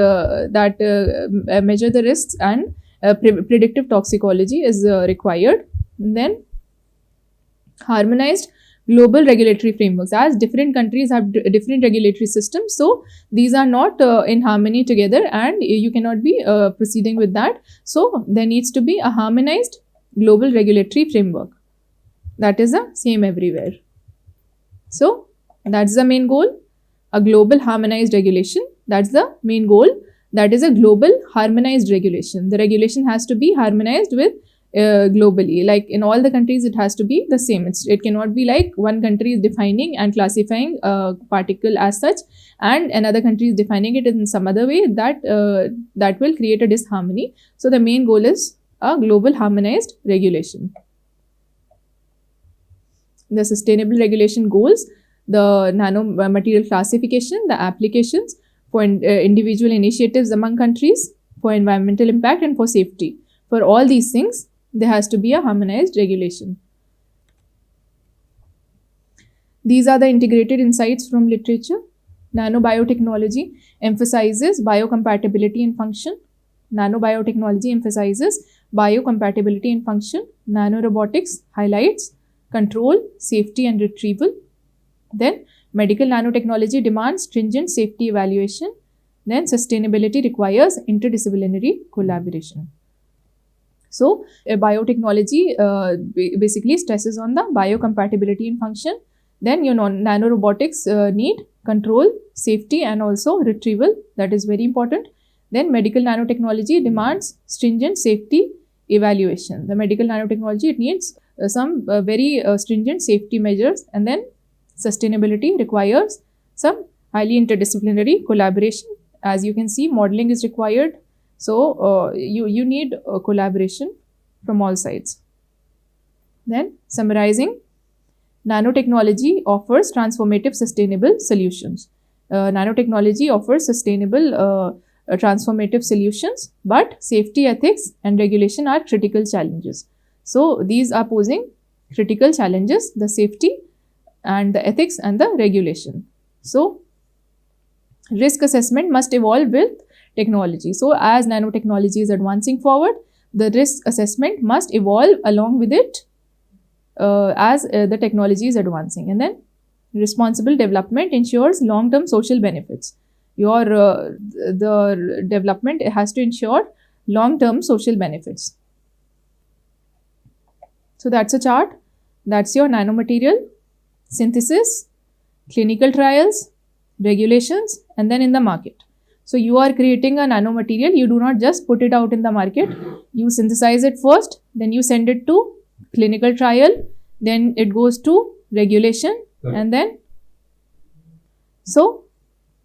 measure the risks, and predictive toxicology is required. And then harmonized global regulatory frameworks, as different countries have different regulatory systems, so these are not in harmony together, and you cannot be proceeding with that. So there needs to be a harmonized global regulatory framework that is the same everywhere. So that's the main goal, a global harmonized regulation. That's the main goal. That is a global harmonized regulation. The regulation has to be harmonized with globally, like in all the countries it has to be the same. It cannot be like one country is defining and classifying a particle as such and another country is defining it in some other way. That will create a disharmony. So the main goal is a global harmonized regulation. The sustainable regulation goals, the nanomaterial classification, the applications for individual initiatives among countries, for environmental impact and for safety. For all these things, there has to be a harmonized regulation. These are the integrated insights from literature. Nanobiotechnology emphasizes biocompatibility in function. Nanobiotechnology emphasizes biocompatibility in function. Nanorobotics highlights control, safety and retrieval. Then medical nanotechnology demands stringent safety evaluation. Then sustainability requires interdisciplinary collaboration. So biotechnology basically stresses on the biocompatibility in function. Then nanorobotics need control, safety and also retrieval. That is very important. Then medical nanotechnology demands stringent safety evaluation. The medical nanotechnology, it needs some very stringent safety measures. And then sustainability requires some highly interdisciplinary collaboration. As you can see, modeling is required. So you need collaboration from all sides. Then summarizing, nanotechnology offers transformative sustainable solutions. Nanotechnology offers sustainable transformative solutions, but safety, ethics and regulation are critical challenges. So these are posing critical challenges, the safety and the ethics and the regulation. So risk assessment must evolve with technology. So as nanotechnology is advancing forward, the risk assessment must evolve along with it as the technology is advancing. And then responsible development ensures long-term social benefits. The development has to ensure long-term social benefits. So that's a chart. That's your nanomaterial synthesis, clinical trials, regulations, and then in the market. So you are creating a nanomaterial. You do not just put it out in the market. You synthesize it first, then you send it to clinical trial, then it goes to regulation, and then so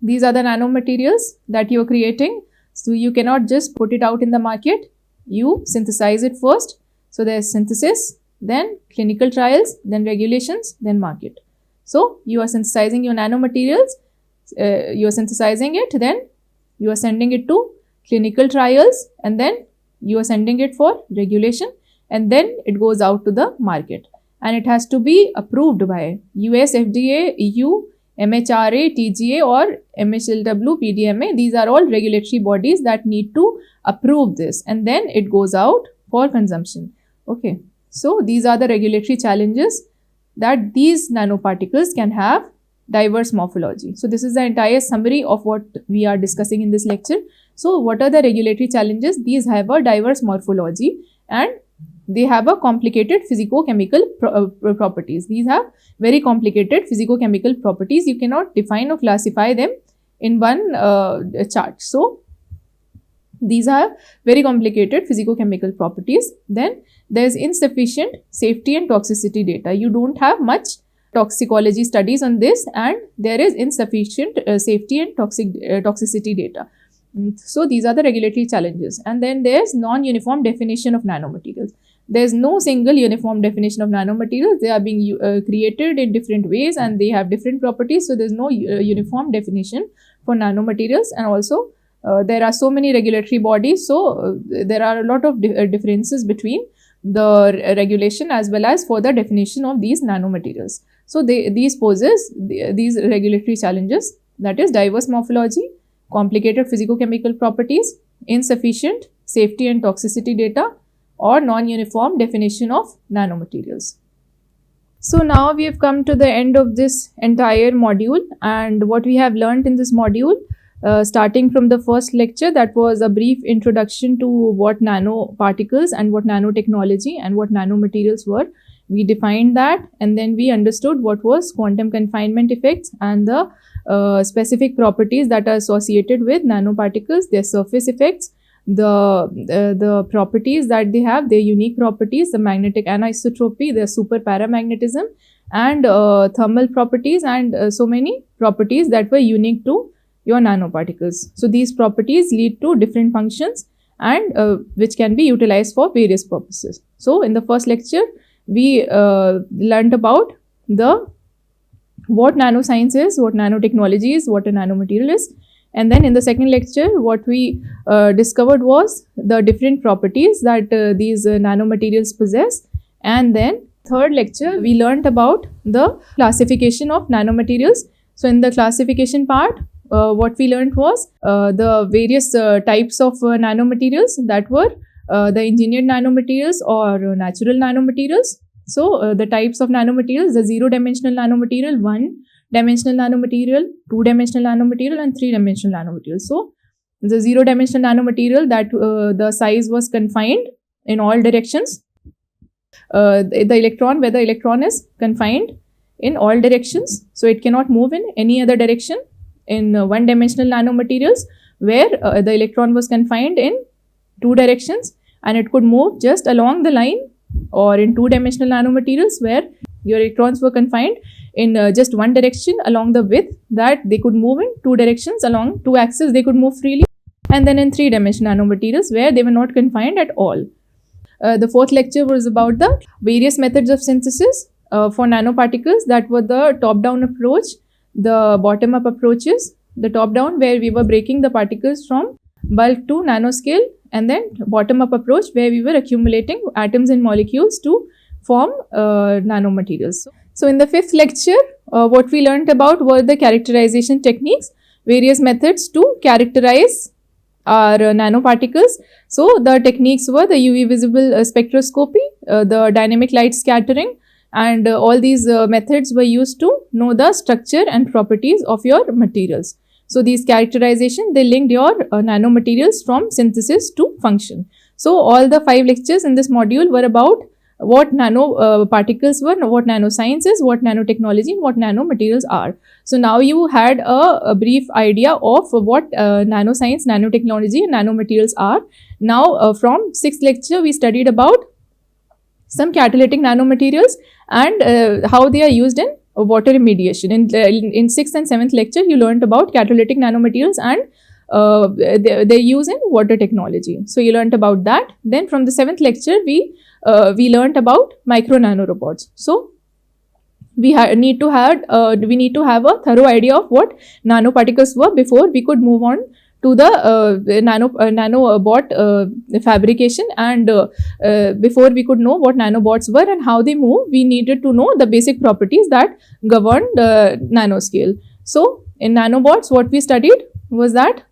these are the nanomaterials that you are creating. So you cannot just put it out in the market. You synthesize it first. So there's synthesis, then clinical trials, then regulations, then market. So you are synthesizing your nanomaterials, you are synthesizing it, then you are sending it to clinical trials, and then you are sending it for regulation, and then it goes out to the market. And it has to be approved by US FDA, EU, MHRA, TGA or MHLW, PDMA. These are all regulatory bodies that need to approve this, and then it goes out for consumption. Okay. So these are the regulatory challenges, that these nanoparticles can have diverse morphology. So this is the entire summary of what we are discussing in this lecture. So what are the regulatory challenges? These have a diverse morphology and they have a complicated physicochemical properties. These have very complicated physicochemical properties. You cannot define or classify them in one chart. So these are very complicated physicochemical properties. Then there is insufficient safety and toxicity data. You don't have much toxicology studies on this, and there is insufficient safety and toxicity data. So these are the regulatory challenges. And then there's non-uniform definition of nanomaterials. There's no single uniform definition of nanomaterials. They are being created in different ways and they have different properties. So there's no uniform definition for nanomaterials. And also there are so many regulatory bodies. So there are a lot of differences between the regulation as well as for the definition of these nanomaterials. So these poses these regulatory challenges, that is diverse morphology, complicated physicochemical properties, insufficient safety and toxicity data, or non-uniform definition of nanomaterials. So now we have come to the end of this entire module, and what we have learned in this module, starting from the first lecture, that was a brief introduction to what nanoparticles and what nanotechnology and what nanomaterials were. We defined that, and then we understood what was quantum confinement effects and the specific properties that are associated with nanoparticles, their surface effects, the properties that they have, their unique properties, the magnetic anisotropy, their super paramagnetism, and thermal properties, and so many properties that were unique to your nanoparticles. So these properties lead to different functions and which can be utilized for various purposes. So in the first lecture, we learnt about what nanoscience is, what nanotechnology is, what a nanomaterial is. And then in the second lecture, what we discovered was the different properties that these nanomaterials possess. And then third lecture, we learnt about the classification of nanomaterials. So in the classification part, what we learnt was the various types of nanomaterials, that were the engineered nanomaterials or natural nanomaterials. So the types of nanomaterials, the 0-dimensional nanomaterial, 1-dimensional nanomaterial, 2-dimensional nanomaterial, and 3-dimensional nanomaterial. So the 0-dimensional nanomaterial, that the size was confined in all directions. The electron, where the electron is confined in all directions, so it cannot move in any other direction. In 1-dimensional nanomaterials, where the electron was confined in 2 directions and it could move just along the line, or in 2-dimensional nanomaterials, where your electrons were confined in just 1 direction along the width, that they could move in 2 directions along 2 axes, they could move freely. And then in 3-dimensional nanomaterials, where they were not confined at all. The fourth lecture was about the various methods of synthesis for nanoparticles, that were the top-down approach, the bottom-up approaches. The top-down, where we were breaking the particles from bulk to nanoscale, and then bottom-up approach, where we were accumulating atoms and molecules to form nanomaterials. So in the fifth lecture, what we learnt about were the characterization techniques, various methods to characterize our nanoparticles. So the techniques were the UV visible spectroscopy, the dynamic light scattering, and all these methods were used to know the structure and properties of your materials. So these characterization, they linked your nanomaterials from synthesis to function. So all the 5 lectures in this module were about what nanoparticles were, what nanoscience is, what nanotechnology, and what nanomaterials are. So now you had a brief idea of what nanoscience, nanotechnology, and nanomaterials are. Now from 6th lecture, we studied about some catalytic nanomaterials and how they are used in water remediation. In 6th and 7th lecture, you learned about catalytic nanomaterials and their use in water technology. So you learned about that. Then from the 7th lecture, we learned about micro nanorobots. So we need to have a thorough idea of what nanoparticles were before we could move on to the nanobot fabrication, and before we could know what nanobots were and how they move, we needed to know the basic properties that governed nanoscale. So in nanobots, what we studied was that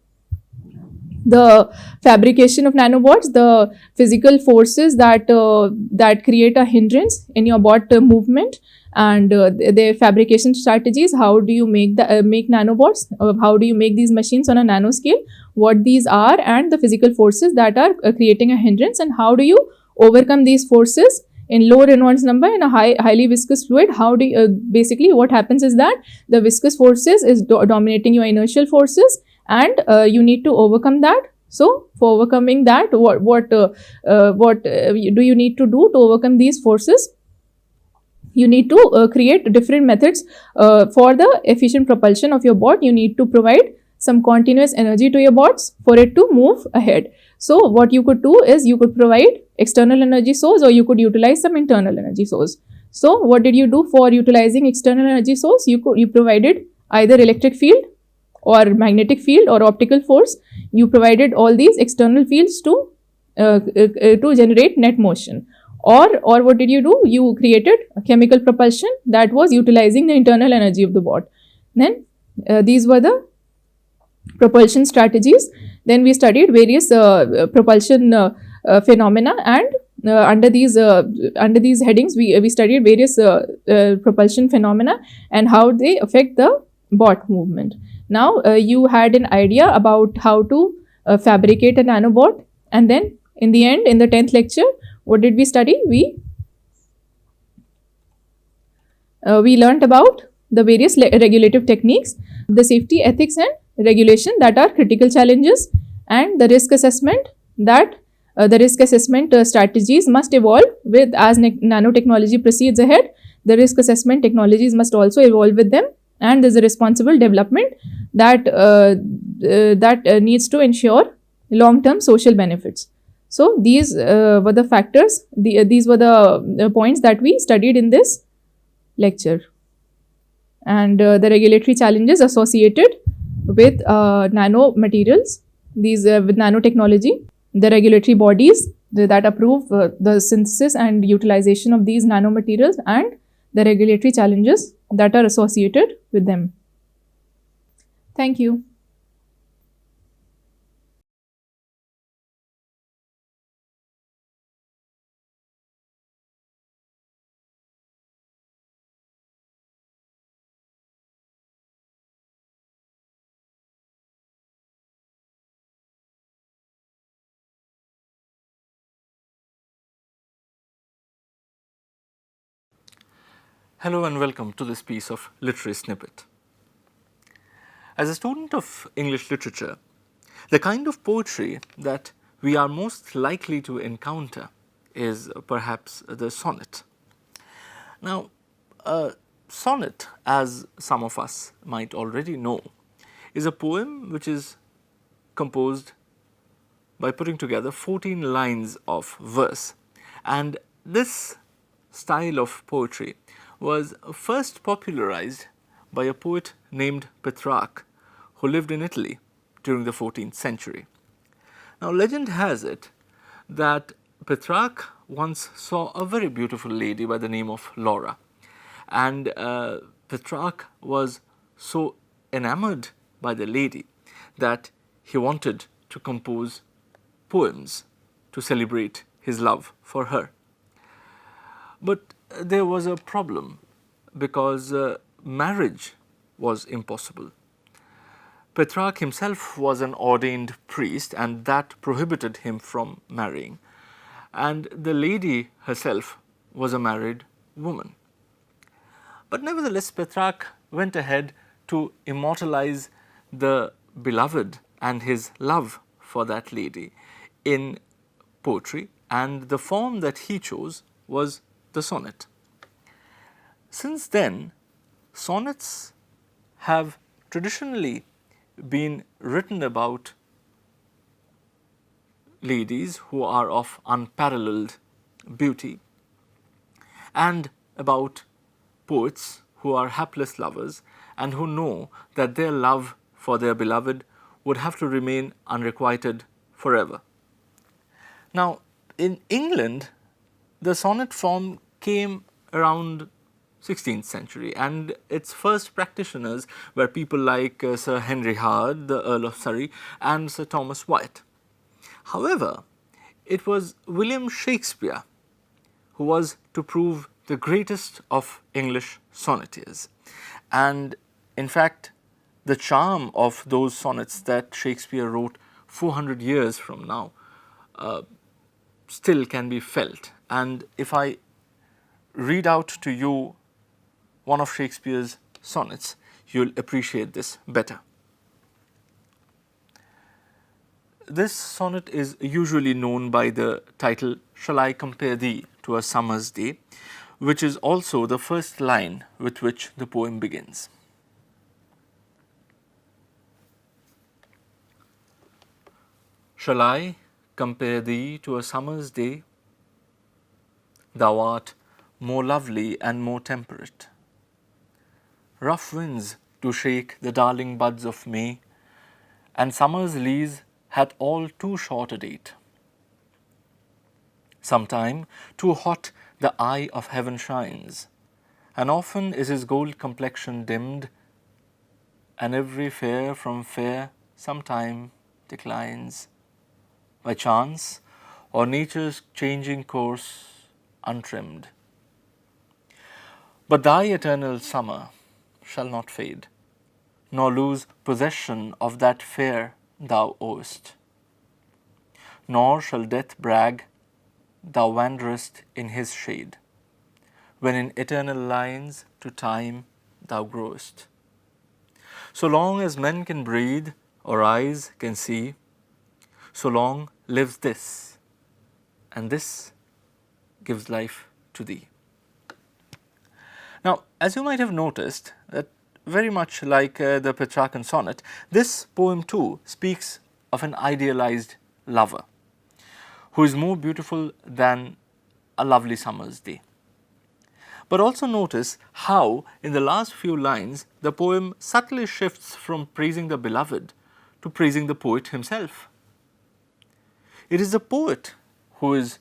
the fabrication of nanobots, the physical forces that create a hindrance in your bot movement, and their fabrication strategies. How do you make nanobots? How do you make these machines on a nanoscale? What these are, and the physical forces that are creating a hindrance, and how do you overcome these forces in low Reynolds number in a highly viscous fluid? How do you, basically what happens is that the viscous forces is dominating your inertial forces, and you need to overcome that. So for overcoming that, what do you need to do to overcome these forces? you need to create different methods for the efficient propulsion of your bot. You need to provide some continuous energy to your bots for it to move ahead. So what you could do is you could provide external energy source, or you could utilize some internal energy source. So what did you do for utilizing external energy source? You provided either electric field or magnetic field or optical force. You provided all these external fields to generate net motion. Or what did you do? You created a chemical propulsion that was utilizing the internal energy of the bot. Then these were the propulsion strategies. Then we studied various propulsion phenomena, and under these headings we studied various propulsion phenomena and how they affect the bot movement. Now you had an idea about how to fabricate a nanobot, and then in the end, in the 10th lecture, what did we study? We learnt about the various regulative techniques, the safety, ethics and regulation that are critical challenges, and the risk assessment that the risk assessment strategies must evolve with as nanotechnology proceeds ahead. The risk assessment technologies must also evolve with them, and there's a responsible development that needs to ensure long-term social benefits. So these were the factors, these were the points that we studied in this lecture. And the regulatory challenges associated with nanomaterials, these with nanotechnology, the regulatory bodies that approve the synthesis and utilization of these nanomaterials, and the regulatory challenges that are associated with them. Thank you. Hello and welcome to this piece of literary snippet. As a student of English literature, the kind of poetry that we are most likely to encounter is perhaps the sonnet. Now, a sonnet, as some of us might already know, is a poem which is composed by putting together 14 lines of verse, and this style of poetry was first popularized by a poet named Petrarch, who lived in Italy during the 14th century. Now, legend has it that Petrarch once saw a very beautiful lady by the name of Laura, and Petrarch was so enamored by the lady that he wanted to compose poems to celebrate his love for her. But there was a problem, because marriage was impossible. Petrarch himself was an ordained priest, and that prohibited him from marrying. And the lady herself was a married woman. But nevertheless, Petrarch went ahead to immortalize the beloved and his love for that lady in poetry, and the form that he chose was the sonnet. Since then, sonnets have traditionally been written about ladies who are of unparalleled beauty, and about poets who are hapless lovers and who know that their love for their beloved would have to remain unrequited forever. Now, in England, the sonnet form came around 16th century, and its first practitioners were people like Sir Henry Howard, the Earl of Surrey, and Sir Thomas Wyatt. However, it was William Shakespeare who was to prove the greatest of English sonnetteers. And in fact, the charm of those sonnets that Shakespeare wrote 400 years from now still can be felt. And if I read out to you one of Shakespeare's sonnets, you'll appreciate this better. This sonnet is usually known by the title, "Shall I Compare Thee to a Summer's Day?", which is also the first line with which the poem begins. Shall I compare thee to a summer's day? Thou art more lovely and more temperate. Rough winds do shake the darling buds of May, and summer's lease hath all too short a date. Sometime too hot the eye of heaven shines, and often is his gold complexion dimmed, and every fair from fair sometime declines, by chance or nature's changing course untrimmed. But thy eternal summer shall not fade, nor lose possession of that fair thou owest. Nor shall death brag thou wanderest in his shade, when in eternal lines to time thou growest. So long as men can breathe or eyes can see, so long lives this, and this gives life to thee. Now, as you might have noticed, that very much like the Petrarchan sonnet, this poem too speaks of an idealized lover who is more beautiful than a lovely summer's day. But also notice how, in the last few lines, the poem subtly shifts from praising the beloved to praising the poet himself. It is the poet who is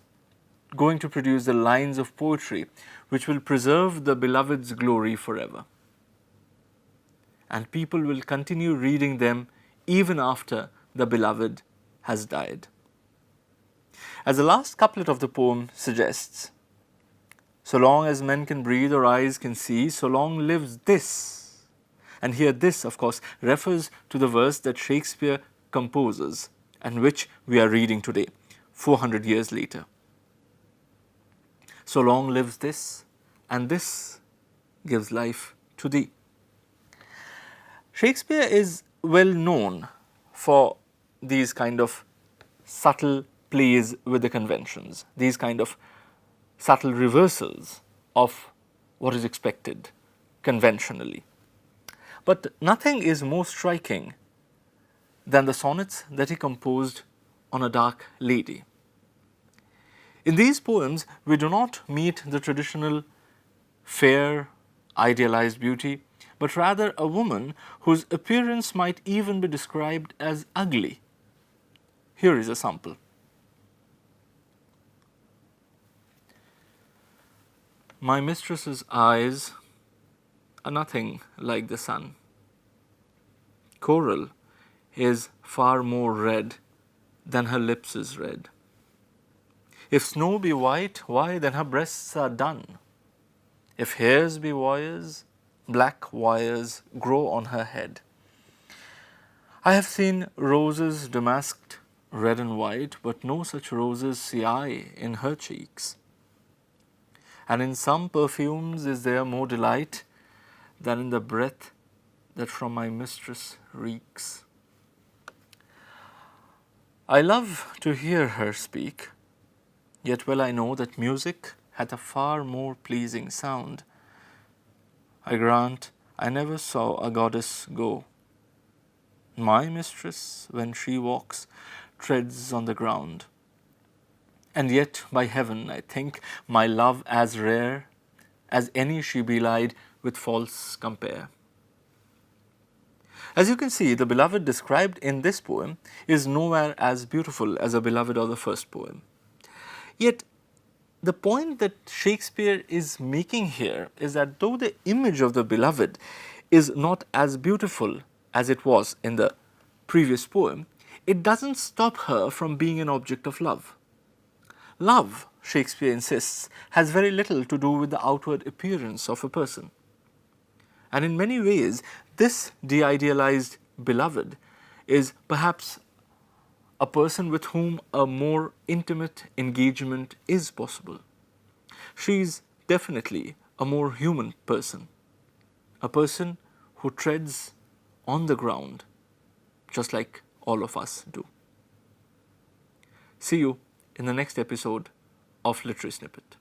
going to produce the lines of poetry which will preserve the beloved's glory forever. And people will continue reading them even after the beloved has died. As the last couplet of the poem suggests, so long as men can breathe or eyes can see, so long lives this. And here this, of course, refers to the verse that Shakespeare composes and which we are reading today, 400 years later. So long lives this, and this gives life to thee. Shakespeare is well known for these kind of subtle plays with the conventions, these kind of subtle reversals of what is expected conventionally. But nothing is more striking than the sonnets that he composed on a dark lady. In these poems, we do not meet the traditional fair, idealized beauty, but rather a woman whose appearance might even be described as ugly. Here is a sample. My mistress's eyes are nothing like the sun. Coral is far more red than her lips is red. If snow be white, why then her breasts are dun. If hairs be wires, black wires grow on her head. I have seen roses damasked red and white, but no such roses see I in her cheeks. And in some perfumes is there more delight than in the breath that from my mistress reeks. I love to hear her speak, yet well I know that music hath a far more pleasing sound. I grant I never saw a goddess go. My mistress, when she walks, treads on the ground. And yet, by heaven, I think my love as rare as any she belied with false compare. As you can see, the beloved described in this poem is nowhere as beautiful as a beloved of the first poem. Yet, the point that Shakespeare is making here is that though the image of the beloved is not as beautiful as it was in the previous poem, it doesn't stop her from being an object of love. Love, Shakespeare insists, has very little to do with the outward appearance of a person. And in many ways, this de-idealized beloved is perhaps a person with whom a more intimate engagement is possible. She is definitely a more human person, a person who treads on the ground just like all of us do. See you in the next episode of Literary Snippet.